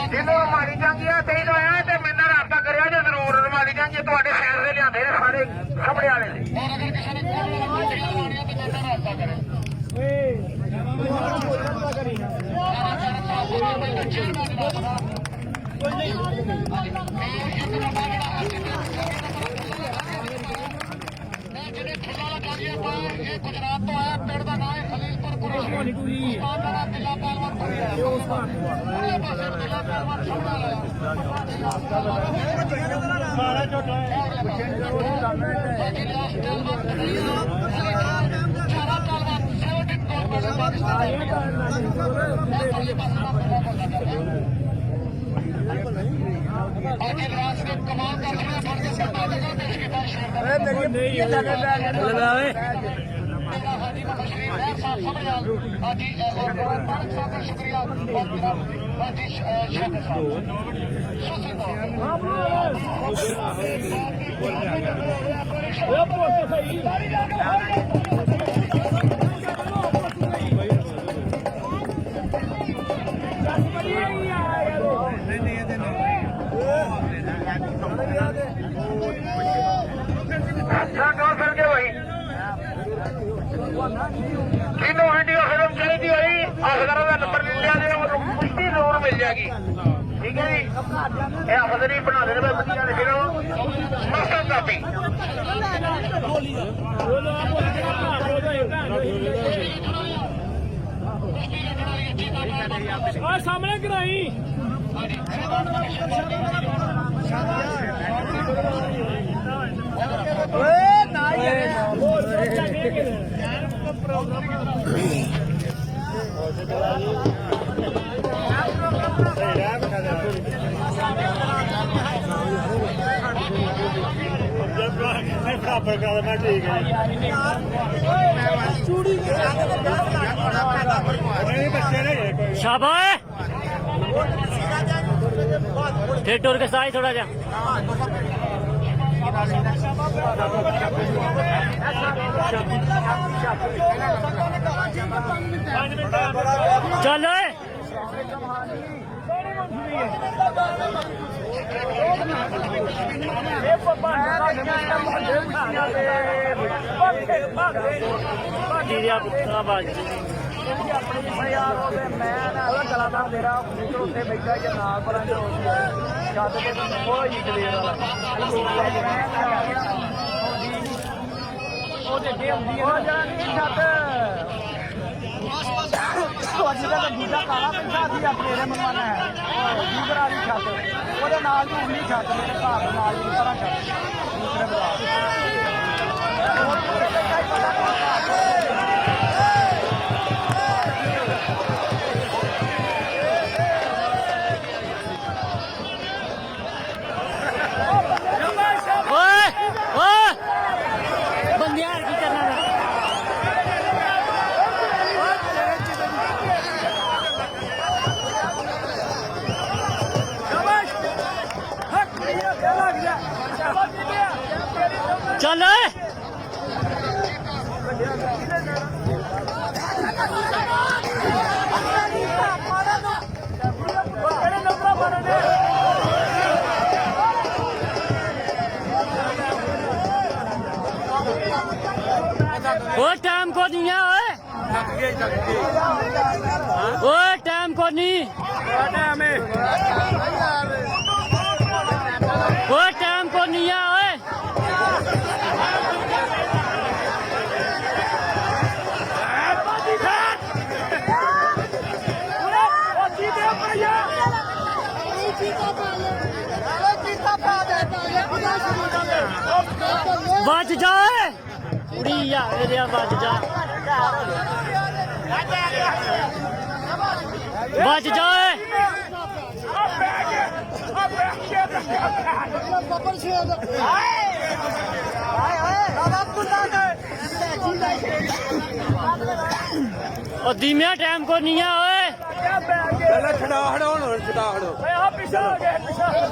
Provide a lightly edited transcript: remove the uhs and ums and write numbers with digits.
ਜਿਹਨੂੰ ਮਾਰੀ ਜਾਂਦੀ ਆ ਤੇ ਆਇਆ ਤੇ ਮੇਰੇ ਨਾਲ ਰਾਬਤਾ ਕਰਿਆ ਜੇ ਜ਼ਰੂਰ ਰਮਾਲੀ ਜਾਂਦੀ ਤੁਹਾਡੇ ਸ਼ਹਿਰ ਦੇ ਲਿਆਂਦੇ ਨੇ ਸਾਰੇ ਸਾਹਮਣੇ ਵਾਲੇ ਨੇ ਔਰ ਅਗਰ ਕਿਸੇ ਨੇ ਕੋਲ ਲਾਉਣੀ ਤੇ ਮੇਰੇ ਨਾਲ ਰਾਬਤਾ ਕਰੇ गुजरात तो आया पेड़ का नाम है खलीलपुर जिला कमाल जिन्हों वीडियो फिल्म चाहिए हुई अफसर का नंबर लिया कुश्ती जरूर मिल जाएगी ठीक है जी ये अफसर ही बना देने बच्चियां ने फिल्म मास्टर कापी सामने कराई बराबर कर देना ठीक है शाबाश फिर टूर के साथ थोड़ा जा चल ਦੂਜਾ ਕਾਲਾ ਪੈਸਾ ਅਸੀਂ ਆਪਣੇ ਇਹਦੇ ਮੰਗਵਾਉਣਾ ਹੈ ਦੂਸਰਾ ਵਾਲੀ ਛੱਤ ਉਹਦੇ ਨਾਲ ਦੀ ਉਨੀ ਛੱਤ ਮੇਰੇ ਘਰ ਦੇ ਨਾਲ ਦੀ ਤਰ੍ਹਾਂ ਛੱਤ ਦੂਸਰੇ ਬਾਜ਼ਾਰ चल वो टाइम को नहीं है वो टाइम को नहीं वो टाइम को नहीं है बच जाए उड़ी यार बच जा बच जाए ਉਹ ਦੀਮਿਆ ਟਾਈਮ ਕੋ ਨਹੀਂ ਆ ਓਏ ਪਹਿਲਾਂ ਛਡਾ ਹੜਾਉਣ ਹੁਣ ਛਡਾ ਹੜੋ ਆ ਪਿੱਛੇ ਹੋ ਗਿਆ ਪਿੱਛੇ